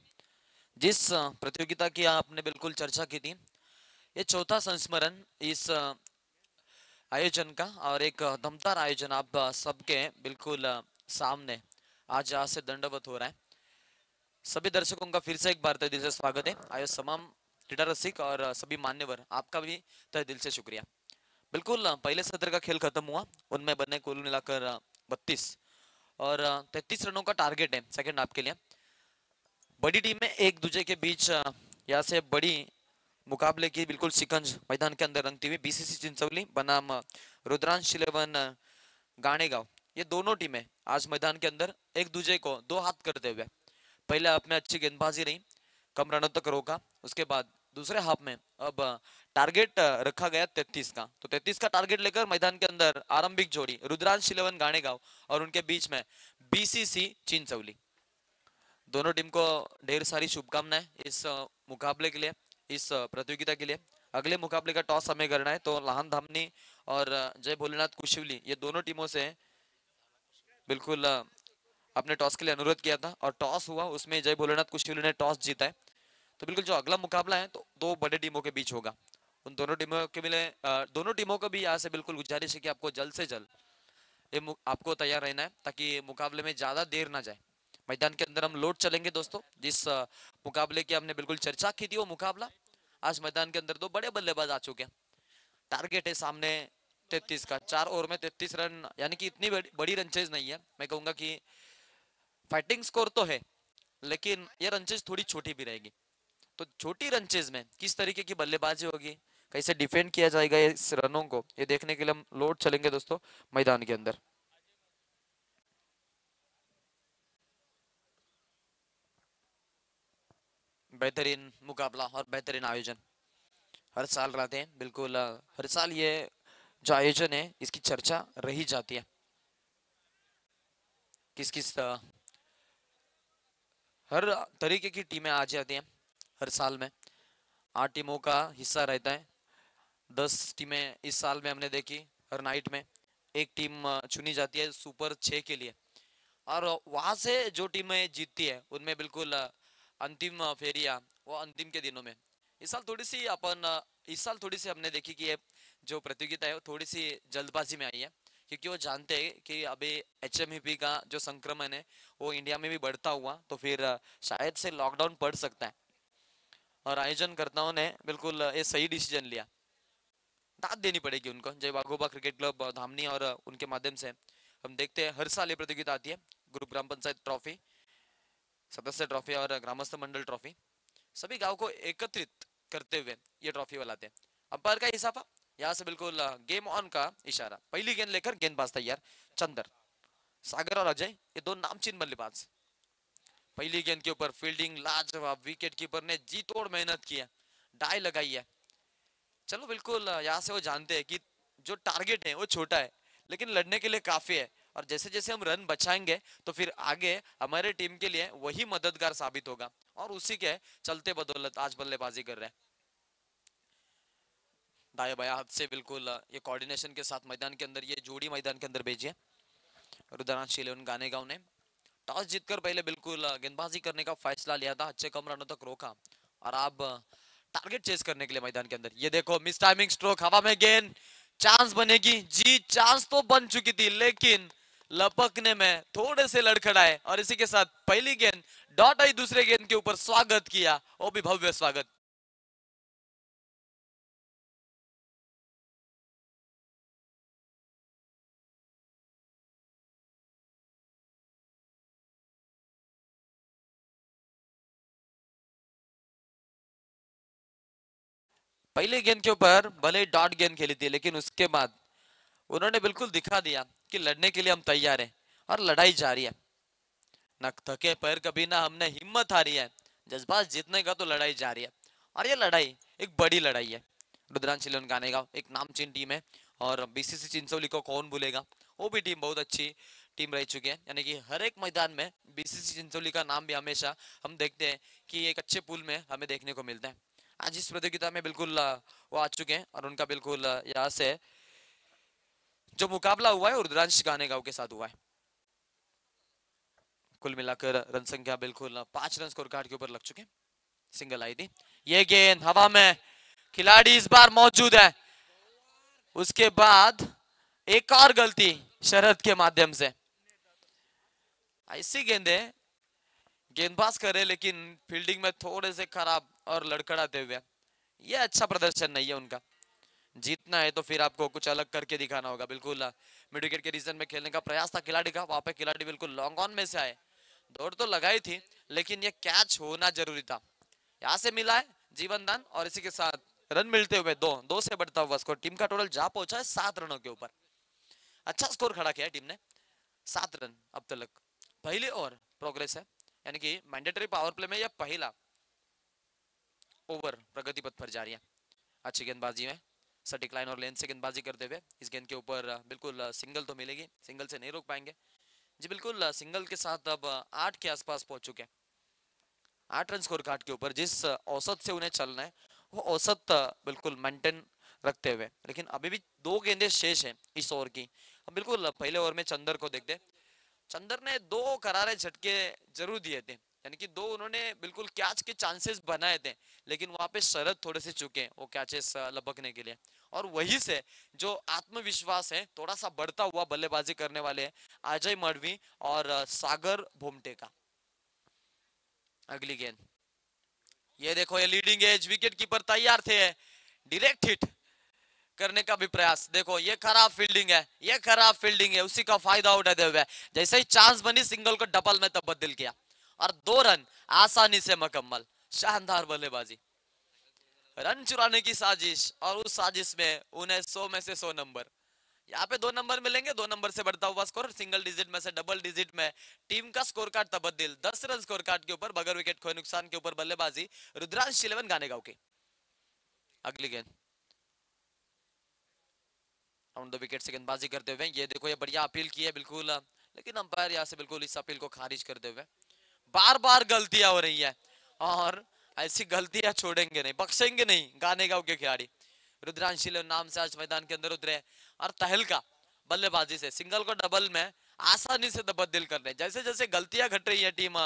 जिस प्रतियोगिता की आपने बिल्कुल चर्चा की थी, ये चौथा संस्मरण इस आयोजन का और एक दमदार आयोजन आप सबके बिल्कुल सामने आज यहाँ से दंडवत हो रहा है। सभी दर्शकों का फिर से एक बार तहे दिल से स्वागत है। आयो तमाम क्रीड़ा रसिक और सभी मान्यवर, आपका भी तहे दिल से शुक्रिया। बिल्कुल पहले सत्र का खेल खत्म हुआ, उनमें बने कुल मिलाकर 32 और 33 रनों का टारगेट है सेकंड हाफ के लिए। बड़ी टीम में एक दूसरे के बीच यहाँ से बड़ी मुकाबले की बिल्कुल शिकंज मैदान के अंदर रंगती हुई बीसीसी चिंचवली बनाम रुद्रांश 11 गाणेगांव, ये दोनों टीमें आज मैदान के अंदर एक दूसरे को दो हाथ करते हुए पहले हाफ में अच्छी गेंदबाजी रही, कम रनों तक रोका। उसके बाद दूसरे हाफ में अब टारगेट रखा गया 33 का, तो 33 का टारगेट लेकर मैदान के अंदर आरंभिक जोड़ी रुद्रांश 11 गाणेगांव और उनके बीच में बीसीसी चिंचवली। दोनों टीम को ढेर सारी शुभकामनाएं इस मुकाबले के लिए, इस प्रतियोगिता के लिए। अगले मुकाबले का टॉस हमें करना है, तो लहान धामनी और जय भोलेनाथ कुशिवली ये दोनों टीमों से बिल्कुल अपने टॉस के लिए अनुरोध किया था और टॉस हुआ, उसमें जय भोलेनाथ कुशिवली ने टॉस जीता है। तो बिल्कुल जो अगला मुकाबला है तो दो बड़े टीमों के बीच होगा। उन दोनों टीमों के मिले दोनों टीमों को भी यहाँ से बिल्कुल गुजारिश है कि आपको जल्द से जल्द आपको तैयार रहना है ताकि मुकाबले में ज्यादा देर ना जाए। मैदान के अंदर हम लोड चलेंगे दोस्तों। जिस मुकाबले की हमने बिल्कुल चर्चा की थी वो मुकाबला आज मैदान के अंदर दो बड़े बल्लेबाज आ चुके हैं। टारगेट है सामने 33 का, 4 ओवर में 33 रन, यानी कि इतनी बड़ी रनचेज नहीं है। मैं कहूंगा कि फाइटिंग स्कोर तो है लेकिन ये रनचेज थोड़ी छोटी भी रहेगी। तो छोटी रनचेज में किस तरीके की बल्लेबाजी होगी, कैसे डिफेंड किया जाएगा इस रनों को, ये देखने के लिए हम लोड चलेंगे दोस्तों मैदान के अंदर। बेहतरीन मुकाबला और बेहतरीन आयोजन हर साल रहते हैं। बिल्कुल हर साल ये जो आयोजन है इसकी चर्चा रही जाती है। किस किस हर तरीके की टीमें आ जाती हैं हर साल में। 8 टीमों का हिस्सा रहता है, 10 टीमें इस साल में हमने देखी। हर नाइट में एक टीम चुनी जाती है सुपर 6 के लिए और वहां से जो टीमें जीतती है उनमें बिल्कुल अंतिम फेरिया वो अंतिम के दिनों में इस साल थोड़ी सी हमने देखी कि ये जो प्रतियोगिता है वो थोड़ी सी जल्दबाजी में आई है, क्योंकि वो जानते हैं कि अभी HMEP का जो संक्रमण है वो इंडिया में भी बढ़ता हुआ तो फिर शायद से लॉकडाउन पड़ सकता है। और आयोजनकर्ताओं ने बिल्कुल ये सही डिसीजन लिया, दाद देनी पड़ेगी उनको। जय वाघोबा क्रिकेट क्लब धामनी और उनके माध्यम से हम देखते हैं हर साल ये प्रतियोगिता आती है। ग्रुप ग्राम पंचायत ट्रॉफी, सदस्य ट्रॉफी और ग्रामस्थ मंडल ट्रॉफी, सभी गांव को एकत्रित करते हुए ये ट्रॉफी वालाते हैं। अंपायर का इशारा, यहाँ से बिल्कुल गेम ऑन का इशारा। पहली गेंद लेकर गेंदबाज तैयार, चंदर, सागर और अजय ये दो नामचीन बल्लेबाज। पहली गेंद के ऊपर फील्डिंग लाजवाब, विकेट कीपर ने जी तोड़ मेहनत की है, डाई लगाई है। चलो बिल्कुल यहाँ से वो जानते हैं कि जो टारगेट है वो छोटा है लेकिन लड़ने के लिए काफी है, और जैसे जैसे हम रन बचाएंगे तो फिर आगे हमारे टीम के लिए वही मददगार साबित होगा, और उसी के चलते बदौलत आज बल्लेबाजी कर रहे हैं। दाया बाया हाथ से बिल्कुल ये कोऑर्डिनेशन के साथ मैदान के अंदर ये जोड़ी मैदान के अंदर भेजी है। रुद्रांश इलेवन गानेगांव ने टॉस जीतकर पहले बिल्कुल गेंदबाजी करने का फैसला लिया था, अच्छे कम रनों तक रोका और अब टारगेट चेस करने के लिए मैदान के अंदर। ये देखो मिस टाइमिंग स्ट्रोक, हवा में गेंद, चांस बनेगी जी, चांस तो बन चुकी थी लेकिन लपकने में थोड़े से लड़खड़ाए और इसी के साथ पहली गेंद डॉट आई, दूसरे गेंद के ऊपर स्वागत किया, वो भी भव्य स्वागत। पहले गेंद के ऊपर भले डॉट गेंद खेली थी लेकिन उसके बाद उन्होंने बिल्कुल दिखा दिया कि लड़ने के लिए हम तैयार हैं और लड़ाई जारी है। न थके पैर कभी ना हमने हिम्मत हारी है, जज्बात जीतने का तो लड़ाई जारी है, और ये लड़ाई एक बड़ी लड़ाई है। रुद्रांश इलेवन गानेगांव एक नामचीन टीम है और BCC चिंचोली को कौन भूलेगा, वो भी टीम बहुत अच्छी टीम रह चुकी है। यानी कि हर एक मैदान में BCC चिंचोली का नाम भी हमेशा हम देखते हैं कि एक अच्छे पुल में हमें देखने को मिलता है। आज इस प्रतियोगिता में बिल्कुल वो आ चुके हैं और उनका बिल्कुल यहाँ से जो मुकाबला हुआ है रुद्रांश गानेगांव के साथ हुआ है। कुल मिलाकर रन संख्या बिल्कुल 5 रन स्कोर कार्ड के ऊपर लग चुके, सिंगल आई थी। ये गेंद हवा में, खिलाड़ी इस बार मौजूद है, उसके बाद एक और गलती शरद के माध्यम से। ऐसी गेंदे गेंदबाज करे लेकिन फील्डिंग में थोड़े से खराब और लड़खड़ाते हुए, ये अच्छा प्रदर्शन नहीं है उनका। जीतना है तो फिर आपको कुछ अलग करके दिखाना होगा। बिल्कुल मिड विकेट के रीजन में खेलने का प्रयास था खिलाड़ी का, वहां पे खिलाड़ी बिल्कुल लॉन्ग ऑन में से आए, दौड़ तो लगाई थी लेकिन ये कैच होना जरूरी था। यहाँ से मिला है जीवन दान और इसी के साथ रन मिलते हुए दो से बढ़ता हुआ स्कोर। टीम का टोटल जा पहुंचा है 7 रनों के ऊपर। अच्छा स्कोर खड़ा किया टीम ने, 7 रन अब तक पहले और प्रोग्रेस है, यानी कि मैंडेटरी पावर प्ले में यह पहला ओवर प्रगति पथ पर जारी है। अच्छी गेंदबाजी में सटीक लाइन और लेन से गेंदबाजी करते हुए इस गेंद के ऊपर बिल्कुल सिंगल तो मिलेगी, सिंगल से नहीं रोक पाएंगे जी। बिल्कुल सिंगल के साथ अब 8 के आसपास पहुंच चुके हैं। 8 रन स्कोर कार्ड के ऊपर जिस औसत से उन्हें चलना है वो औसत बिल्कुल मेंटेन रखते हुए, लेकिन अभी भी 2 गेंदें शेष हैं इस ओवर की। हम बिल्कुल पहले ओवर में चंदर को देखते, चंदर ने 2 करारे झटके जरूर दिए थे, यानी कि 2 उन्होंने बिल्कुल कैच के चांसेस बनाए थे लेकिन वहां पे शरद थोड़े से चुके वो कैचेस लपकने के लिए, और वही से जो आत्मविश्वास है थोड़ा सा बढ़ता हुआ बल्लेबाजी करने वाले हैं अजय मडवी और सागर भोमटे का। अगली गेंद, ये देखो ये लीडिंग एज, विकेट कीपर तैयार थे, डायरेक्ट हिट करने का भी प्रयास। देखो ये खराब फील्डिंग है, ये खराब फील्डिंग है, उसी का फायदा उठाते हुए जैसे ही चांस बनी सिंगल को डबल में तब्दील किया और 2 रन आसानी से मुकम्मल। शानदार बल्लेबाजी, रन चुराने की साजिश, और उस साजिश में उन्हें 100 में से 100 नंबर। यहाँ पे 2 नंबर मिलेंगे, 2 नंबर से बढ़ता हुआ स्कोर, सिंगल डिजिट में से डबल डिजिट में टीम का स्कोर कार्ड तब्दील। 10 रन स्कोर कार्ड के ऊपर बगैर विकेट खोए नुकसान के ऊपर बल्लेबाजी रुद्रांश इलेवन गानेगांव की। अगली गेंद राउंड द विकेट से गेंदबाजी करते हुए, ये देखो ये बढ़िया अपील की है बिल्कुल, लेकिन अंपायर यहाँ से बिल्कुल इस अपील को खारिज करते हुए। बार बार गलतियां हो रही है और ऐसी गलतियां छोड़ेंगे नहीं, बख्शेंगे नहीं गानेगांव के खिलाड़ी। रुद्रांश इलेवन नाम से आज मैदान के अंदर उतरे और तहलका बल्लेबाजी से सिंगल को डबल में आसानी से तब्दील कर रहे हैं। जैसे जैसे गलतियां घट रही है टीम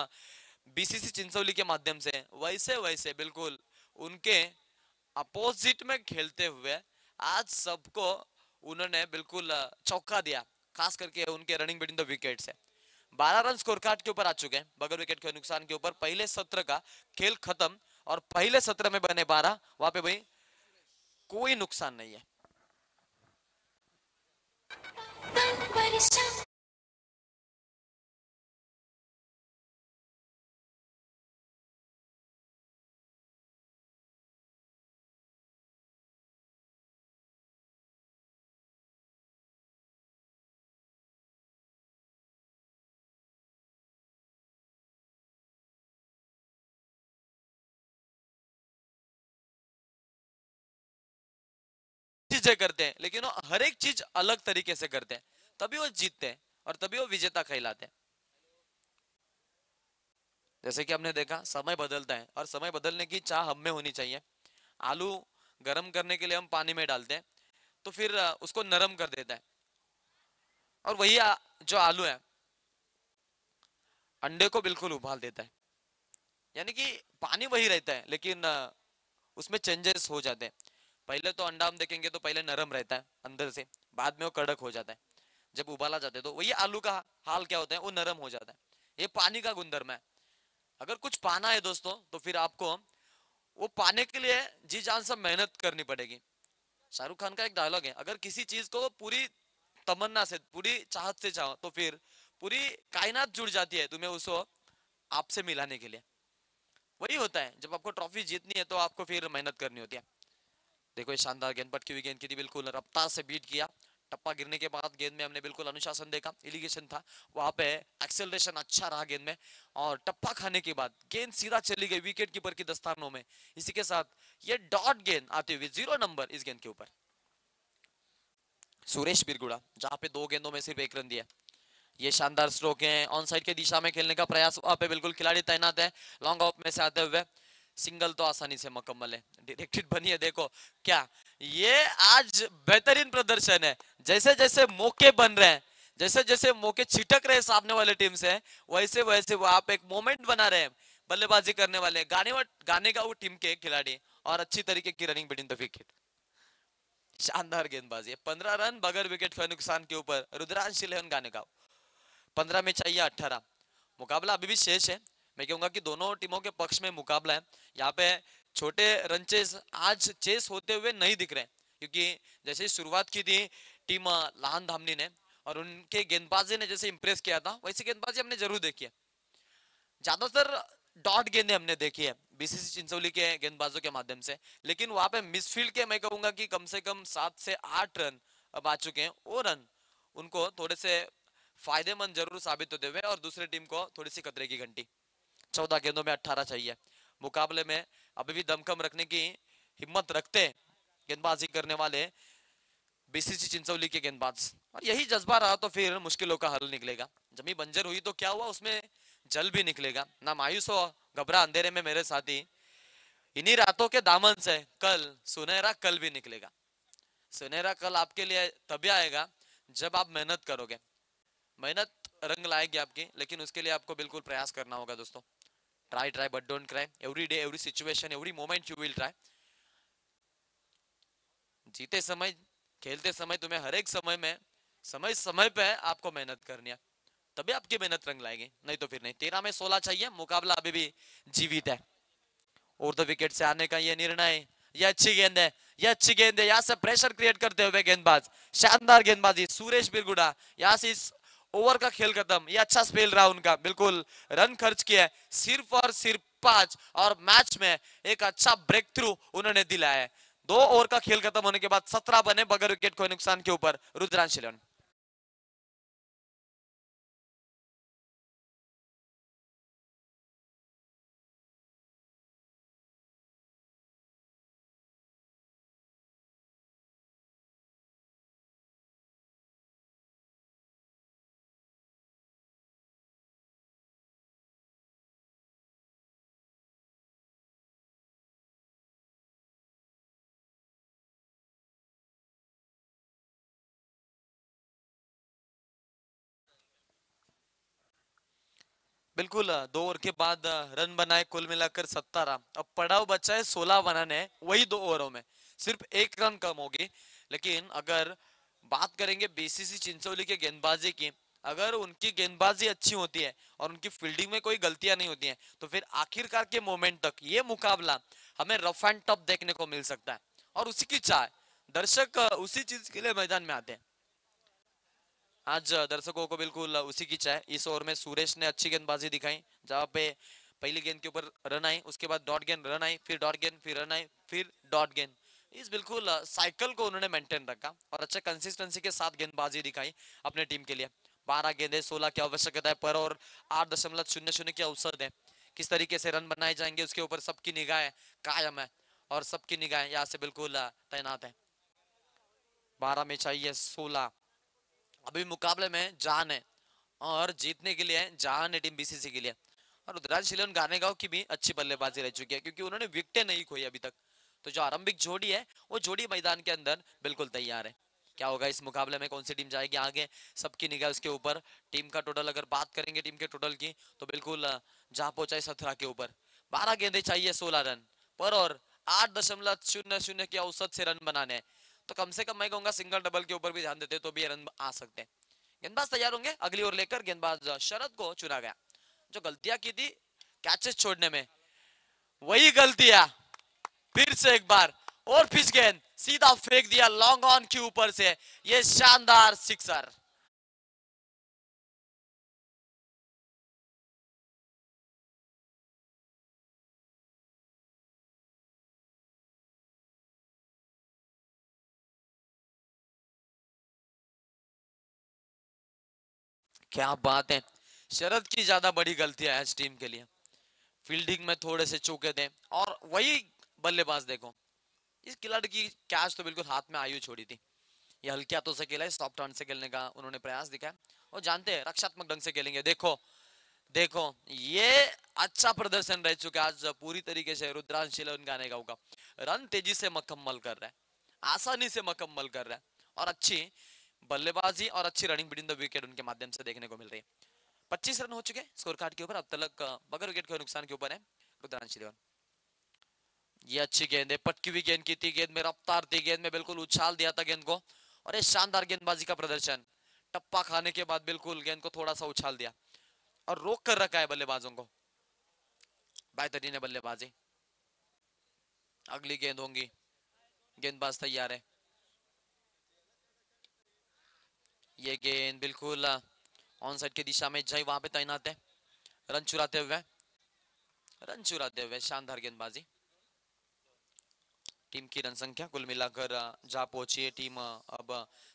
बीसीसी चिंचोली के माध्यम से वैसे वैसे बिल्कुल उनके अपोजिट में खेलते हुए आज सबको उन्होंने बिल्कुल चौका दिया, खास करके उनके रनिंग बिटवीन द विकेट से 12 रन स्कोर कार्ड के ऊपर आ चुके हैं बगैर विकेट के नुकसान के ऊपर। पहले सत्र का खेल खत्म और पहले सत्र में बने 12, वहां पे भाई कोई नुकसान नहीं है। चीजें करते हैं लेकिन वो हर एक चीज अलग तरीके से करते हैं, तभी वो जीतते हैं और तभी वो विजेता कहलाते हैं। जैसे कि हमने देखा समय बदलता है और समय बदलने की चाह हम में होनी चाहिए। आलू गर्म करने के लिए हम पानी में डालते हैं तो फिर उसको नरम कर देता है, और वही जो आलू है अंडे को बिल्कुल उबाल देता है। यानी कि पानी वही रहता है लेकिन उसमें चेंजेस हो जाते हैं। पहले तो अंडा हम देखेंगे तो पहले नरम रहता है अंदर से, बाद में वो कड़क हो जाता है। जब उबाला जाता है तो वही आलू का हाल क्या होता है, वो नरम हो जाता है। ये पानी का गुणधर्म है। अगर कुछ पाना है दोस्तों तो फिर आपको वो पाने के लिए जी जान से मेहनत करनी पड़ेगी। शाहरुख खान का एक डायलॉग है, अगर किसी चीज को पूरी तमन्ना से पूरी चाहत से चाहो तो फिर पूरी कायनात जुड़ जाती है तुम्हें उसको आपसे मिलाने के लिए। वही होता है, जब आपको ट्रॉफी जीतनी है तो आपको फिर मेहनत करनी होती है। देखो ये शानदार गेंद, पटकी हुई गेंद की थी, बिल्कुल रफ्तार से बीट किया। टप्पा गिरने के बाद गेंद में हमने बिल्कुल अनुशासन देखा, इलिगेशन था वहां पे, एक्सेलरेशन अच्छा रहा गेंद में, और टप्पा खाने के बाद गेंद सीधा चली गई विकेट कीपर की दस्तानों में। इसी के साथ ये डॉट गेंद आते हुए 0 नंबर इस गेंद के ऊपर। सुरेश बिरगुड़ा जहां पे 2 गेंदों में सिर्फ 1 रन दिया। ये शानदार स्ट्रोक है, ऑन साइड के दिशा में खेलने का प्रयास वहां पे बिल्कुल खिलाड़ी तैनात है। लॉन्ग ऑफ में से आते हुए सिंगल तो आसानी से मुकम्मल है। डायरेक्टेड बनी है, देखो क्या ये आज बेहतरीन प्रदर्शन है। जैसे जैसे मौके बन रहे हैं, जैसे जैसे मौके छिटक रहे हैं सामने वाले टीम से, वैसे वैसे वो आप एक मोमेंट बना रहे हैं बल्लेबाजी करने वाले गाने का वो टीम के खिलाड़ी, और अच्छी तरीके की रनिंग बिटवीन द विकेट। शानदार गेंदबाजी है। 15 रन बगैर विकेट के नुकसान के ऊपर रुद्रांश लेहन गाने का। 15 में चाहिए 18। मुकाबला अभी भी शेष है। मैं कहूंगा कि दोनों टीमों के पक्ष में मुकाबला है। यहाँ पे छोटे रन चेस आज चेस होते हुए नहीं दिख रहे, क्योंकि जैसे शुरुआत की थी टीम लाहन धामनी ने और उनके गेंदबाजी ने जैसे इंप्रेस किया था, वैसी गेंदबाजी हमने जरूर देखी है। ज्यादातर डॉट गेंदें हमने देखी है बीसीसी चिंचोली के गेंदबाजों के माध्यम से, लेकिन वहां पे मिसफील्ड के मैं कहूंगा कि कम से कम 7 से 8 रन अब आ चुके हैं। वो रन उनको थोड़े से फायदेमंद जरूर साबित होते हुए, और दूसरी टीम को थोड़ी सी खतरे की घंटी। 14 गेंदों में 18 चाहिए। मुकाबले में अभी भी दमखम रखने की हिम्मत रखते गेंदबाजी करने वाले बीसीसी चिंचोली के गेंदबाज, और यही जज्बा रहा तो फिर मुश्किलों का हल निकलेगा। जमी बंजर हुई तो क्या हुआ, उसमें जल भी निकलेगा ना। मायूस हो, घबरा अंधेरे में मेरे साथी, इन्हीं रातों के दामन से कल सुनहरा कल भी निकलेगा। सुनहरा कल आपके लिए तभी आएगा जब आप मेहनत करोगे। मेहनत रंग लाएगी आपकी, लेकिन उसके लिए आपको बिल्कुल प्रयास करना होगा दोस्तों। Try try but don't cry. Every day, every situation, every moment you will try. जीते समय, खेलते समय, तुम्हें हर एक समय में समय समय पे आपको मेहनत करनी है, तभी आपकी मेहनत रंग लाएगी, नहीं तो फिर नहीं। 13 में 16 चाहिए। मुकाबला अभी भी जीवित है। और तो विकेट से आने का ये निर्णय, ये अच्छी गेंद है, ये अच्छी गेंद है। यहाँ से प्रेशर क्रिएट करते हुए गेंदबाज, शानदार गेंदबाजी सुरेश बिरगुड़ा। यहाँ से इस ओवर का खेल खत्म। ये अच्छा स्पेल रहा उनका, बिल्कुल रन खर्च किया है, सिर्फ और सिर्फ 5, और मैच में एक अच्छा ब्रेक थ्रू उन्होंने दिलाया है। 2 ओवर का खेल खत्म होने के बाद 17 बने बगैर विकेट को नुकसान के ऊपर रुद्रांश इलेवन। बिल्कुल 2 ओवर के बाद रन बनाए कुल मिलाकर 17। अब पड़ाव बचा है 16 बनाने, वही 2 ओवरों में सिर्फ 1 रन कम होगी। लेकिन अगर बात करेंगे बीसीसी चिंचोली के गेंदबाजी की, अगर उनकी गेंदबाजी अच्छी होती है और उनकी फील्डिंग में कोई गलतियां नहीं होती हैं, तो फिर आखिरकार के मोमेंट तक ये मुकाबला हमें रफ एंड टफ देखने को मिल सकता है। और उसी की चाह है, दर्शक उसी चीज के लिए मैदान में आते हैं। आज दर्शकों को बिल्कुल उसी की चाह है। इस ओवर में सुरेश ने अच्छी गेंदबाजी दिखाई, जहां पे पहली गेंद के ऊपर रन आई, उसके बाद डॉट गेंद, रन आई, फिर डॉट गेंद, फिर रन आई, फिर डॉट गेंद। इस बिल्कुल साइकिल को उन्होंने मेंटेन रखा और अच्छा कंसिस्टेंसी के साथ गेंदबाजी दिखाई अपने टीम के लिए। 12 गेंदें 16 की आवश्यकता है पर, और 8.00 की औसत है। किस तरीके से रन बनाए जाएंगे उसके ऊपर सबकी निगाहें कायम है और सबकी निगाहें यहाँ से बिल्कुल तैनात है। 12 में चाहिए 16। अभी मुकाबले में जान है और जीतने के लिए जान है टीम बीसीसी के लिए। और रुद्रांश शिलन गानेगांव की भी अच्छी बल्लेबाजी रह चुकी है, क्योंकि उन्होंने विकेटें नहीं खोई अभी तक। तो जो आरंभिक जोड़ी है वो जोड़ी मैदान के अंदर बिल्कुल तैयार है। क्या होगा इस मुकाबले में, कौन सी टीम जाएगी आगे, सबकी निगाह उसके ऊपर। टीम का टोटल अगर बात करेंगे टीम के टोटल की, तो बिल्कुल जहां पहुंचाए 17 के ऊपर। 12 गेंदे चाहिए 16 रन पर, और 8.00 की औसत से रन बनाने हैं। तो कम से कम मैं कहूंगा सिंगल डबल के ऊपर भी ध्यान देते तो भी रन आ सकते हैं। गेंदबाज तैयार होंगे अगली ओर लेकर। गेंदबाज शरद को चुना गया। जो गलतियां की थी कैचेस छोड़ने में, वही गलतियां फिर से एक बार, और पिच गेंद सीधा फेंक दिया लॉन्ग ऑन के ऊपर से। ये शानदार सिक्सर। क्या बात है, शरद की ज्यादा बड़ी गलतियां है इस टीम के लिए। फील्डिंग में थोड़े से चूके थे, और वही बल्लेबाज देखो, इस खिलाड़ी की कैच तो बिल्कुल हाथ में आयु छोड़ी थी। ये हल्के हाथों से खेला है, सॉफ्ट टर्न से खेलने का उन्होंने प्रयास दिखाया और जानते हैं रक्षात्मक ढंग से खेलेंगे। देखो देखो, ये अच्छा प्रदर्शन रह चुका आज पूरी तरीके से रुद्रांश शिलन गानेगांव का। रन तेजी से मुकम्मल कर रहा है, आसानी से मुकम्मल कर रहा है, और अच्छी बल्लेबाजी और अच्छी रनिंग बिटवीन द विकेट उनके माध्यम से देखने को मिल रही है। 25 रन हो चुके स्कोर कार्ड के ऊपर। अब तक बगैर विकेट के नुकसान के ऊपर है रुद्रांश शिलन। ये अच्छी गेंद है, पटकी हुई गेंद की थी, गेंद में रफ्तार थी, गेंद में बिल्कुल उछाल दिया था गेंद को। और ये शानदार गेंदबाजी का प्रदर्शन, टप्पा खाने के बाद बिल्कुल गेंद को थोड़ा सा उछाल दिया और रोक कर रखा है बल्लेबाजों को। बेहतरीन है बल्लेबाजी। अगली गेंद होंगी, गेंदबाज तैयार है। ये गेंद बिल्कुल ऑन साइड की दिशा में जय वहां पे तैनात है। रन चुराते हुए, रन चुराते हुए शानदार गेंदबाजी। टीम की रन संख्या कुल मिलाकर जा पहुंची है टीम अब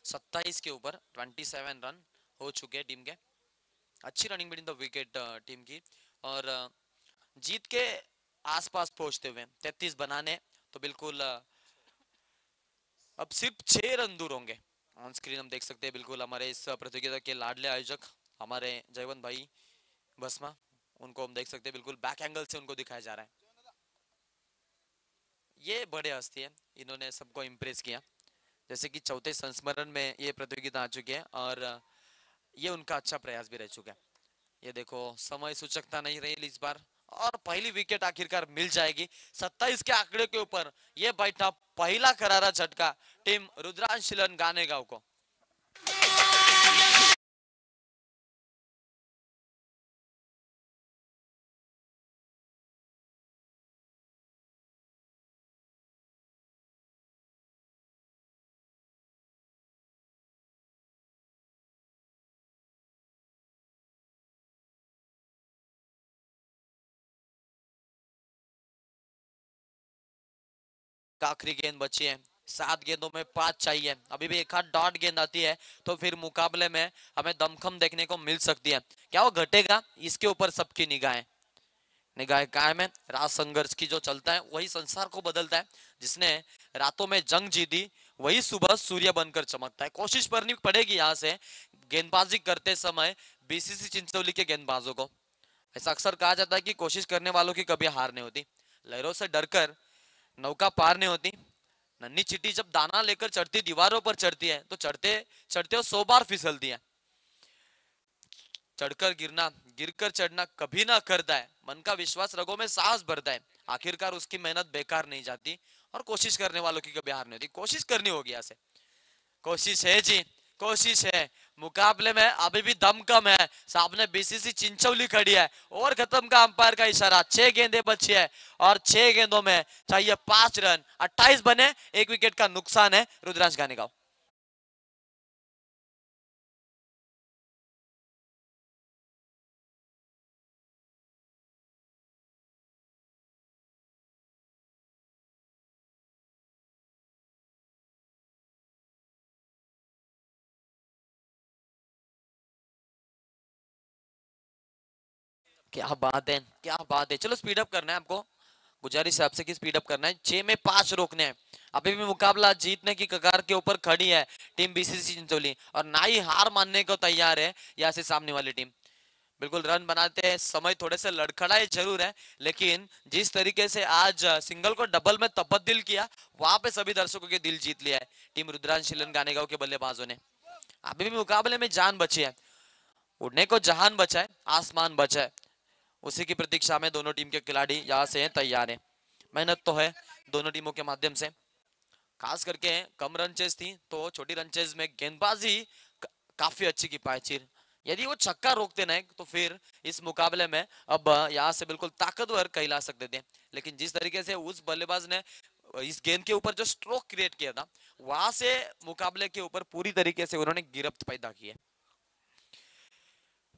27 के ऊपर। 27 रन हो चुके हैं टीम के। अच्छी running between the wicket team की, और जीत के आसपास पहुंचते हुए 33 बनाने, तो बिल्कुल अब सिर्फ 6 रन दूर होंगे। ऑन स्क्रीन हम देख सकते हैं बिल्कुल हमारे इस प्रतियोगिता के लाडले आयोजक हमारे जयवंत भाई भस्मा, उनको हम देख सकते हैं बिल्कुल बैक एंगल से उनको दिखाया जा रहा है। ये बड़े हस्ती है, इन्होंने सबको इम्प्रेस किया। जैसे कि चौथे संस्मरण में ये प्रतियोगिता आ चुकी है और ये उनका अच्छा प्रयास भी रह चुका है। ये देखो समय सूचकता नहीं रही इस बार, और पहली विकेट आखिरकार मिल जाएगी 27 के आंकड़े के ऊपर। ये बैठा पहला करारा झटका टीम रुद्रांश शिलन गानेगांव को। आखिरी गेंद बची है, 7 गेंदों में 5 चाहिए। अभी भी एक आध डॉट गेंद आती है तो फिर मुकाबले में हमें दमखम देखने को मिल सकती है। क्या वो घटेगा, इसके ऊपर सबकी निगाहें कायम है। रात संघर्ष की जो चलता है वही संसार को बदलता है। जिसने रातों में जंग जीती वही सुबह सूर्य बनकर चमकता है। कोशिश करनी पड़ेगी यहाँ से गेंदबाजी करते समय बीसीसी चिंचोली के गेंदबाजों को। ऐसा अक्सर कहा जाता है कि कोशिश करने वालों की कभी हार नहीं होती। लहरों से डरकर नौका पार नहीं होती। नन्ही चिट्टी जब दाना लेकर चढ़ती दीवारों पर चढ़ती है तो चढ़ते चढ़ते 100 बार फिसलती है। चढ़कर गिरना, गिरकर चढ़ना कभी ना करता है। मन का विश्वास, रगों में साहस भरता है। आखिरकार उसकी मेहनत बेकार नहीं जाती और कोशिश करने वालों की कभी हार नहीं होती। कोशिश करनी होगी ऐसे, कोशिश है जी, कोशिश है। मुकाबले में अभी भी दम कम है। सामने बीसीसी चिंचौली खड़ी है। ओवर खत्म का अंपायर का इशारा। 6 गेंदें बची है और 6 गेंदों में चाहिए 5 रन। 28 बने, 1 विकेट का नुकसान है रुद्रांश गानेगांव। क्या बात है, क्या बात है। चलो स्पीड अप करना है आपको, गुजारिश है आपसे कि स्पीड अप करना है। 6 में 5 रोकने हैं। अभी भी मुकाबला जीतने की कगार के ऊपर खड़ी है टीम बीसीसी चिंचोली और ना ही हार मानने को तैयार है यहाँ से सामने वाली टीम। बिल्कुल रन बनाते हैं समय थोड़े से लड़खड़ाए जरूर है, लेकिन जिस तरीके से आज सिंगल को डबल में तब्दील किया, वहां पे सभी दर्शकों के दिल जीत लिया है टीम रुद्रांश शिलन गानेगांव के बल्लेबाजों ने। अभी भी मुकाबले में जान बची है, उड़ने को जहान बचा है, आसमान बचा है। उसी की प्रतीक्षा में दोनों टीम के खिलाड़ी यहाँ से तैयार है। मेहनत तो है दोनों टीमों के माध्यम से, खास करके कम रन चेज थी तो छोटी रन चेज में गेंदबाजी काफी अच्छी की पायचीर। यदि वो छक्का रोकते ना तो फिर इस मुकाबले में अब यहाँ से बिल्कुल ताकतवर कहला सकते थे, लेकिन जिस तरीके से उस बल्लेबाज ने इस गेंद के ऊपर जो स्ट्रोक क्रिएट किया था, वहां से मुकाबले के ऊपर पूरी तरीके से उन्होंने गिरफ्त पैदा की है।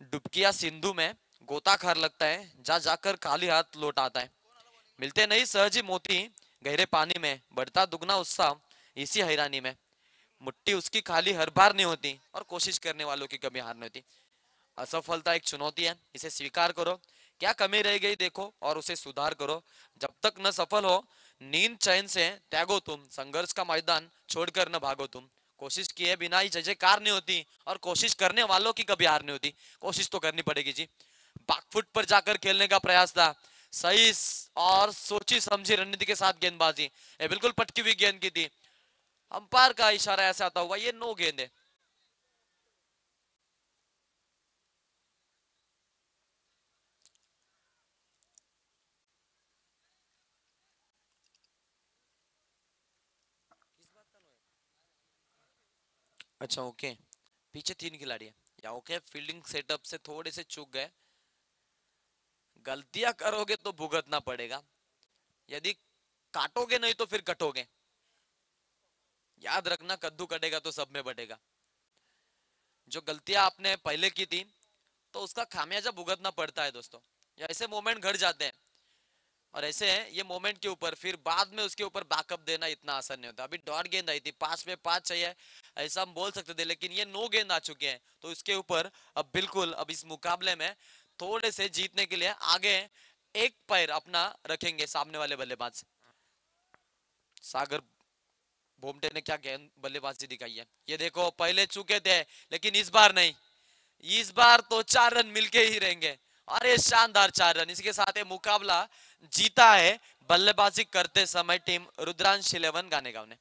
डुबकिया सिंधु में गोताखोर लगता है, जा जाकर खाली हाथ लौट आता है। मिलते नहीं सहजी मोती गहरे पानी में, बढ़ता दुगना उत्साह इसी हैरानी में। मुट्ठी उसकी खाली हर बार नहीं होती और कोशिश करने वालों की कभी हार नहीं होती। असफलता एक चुनौती है, इसे स्वीकार करो। क्या कमी रह गई देखो और उसे सुधार करो। जब तक न सफल हो नींद चैन से त्यागो तुम, संघर्ष का मैदान छोड़कर न भागो तुम। कोशिश किए बिना ही जय जयकार नहीं होती और कोशिश करने वालों की कभी हार नहीं होती। कोशिश तो करनी पड़ेगी जी। बैकफुट पर जाकर खेलने का प्रयास था, सही और सोची समझी रणनीति के साथ गेंदबाजी, ये बिल्कुल पटकी हुई गेंद की थी। अंपायर का इशारा ऐसा आता हुआ ये नो गेंद है। अच्छा ओके, पीछे 3 खिलाड़ी है या ओके, फील्डिंग सेटअप से थोड़े से चूक गए। गलतियां करोगे तो भुगतना पड़ेगा, यदि काटोगे नहीं तो फिर कटोगे। याद रखना, कद्दू कटेगा तो सब में बटेगा। जो गलतियां आपने पहले की थी तो उसका खामियाजा भुगतना पड़ता है दोस्तों। या ऐसे मोमेंट घट जाते हैं और ऐसे ये मोमेंट के ऊपर फिर बाद में उसके ऊपर बैकअप देना इतना आसान नहीं होता। अभी डॉट गेंद आई थी, 5 में 5 चाहिए ऐसा हम बोल सकते थे, लेकिन ये 9 गेंद आ चुके हैं तो इसके ऊपर अब बिल्कुल अब इस मुकाबले में थोड़े से जीतने के लिए आगे एक पैर अपना रखेंगे सामने वाले बल्लेबाज। सागर भोमटे ने क्या गेंद बल्लेबाजी दिखाई है, ये देखो पहले चुके थे लेकिन इस बार नहीं, इस बार तो 4 रन मिलके ही रहेंगे। अरे शानदार 4 रन, इसके साथ ये मुकाबला जीता है बल्लेबाजी करते समय टीम रुद्रांश 11 गानेगांव ने।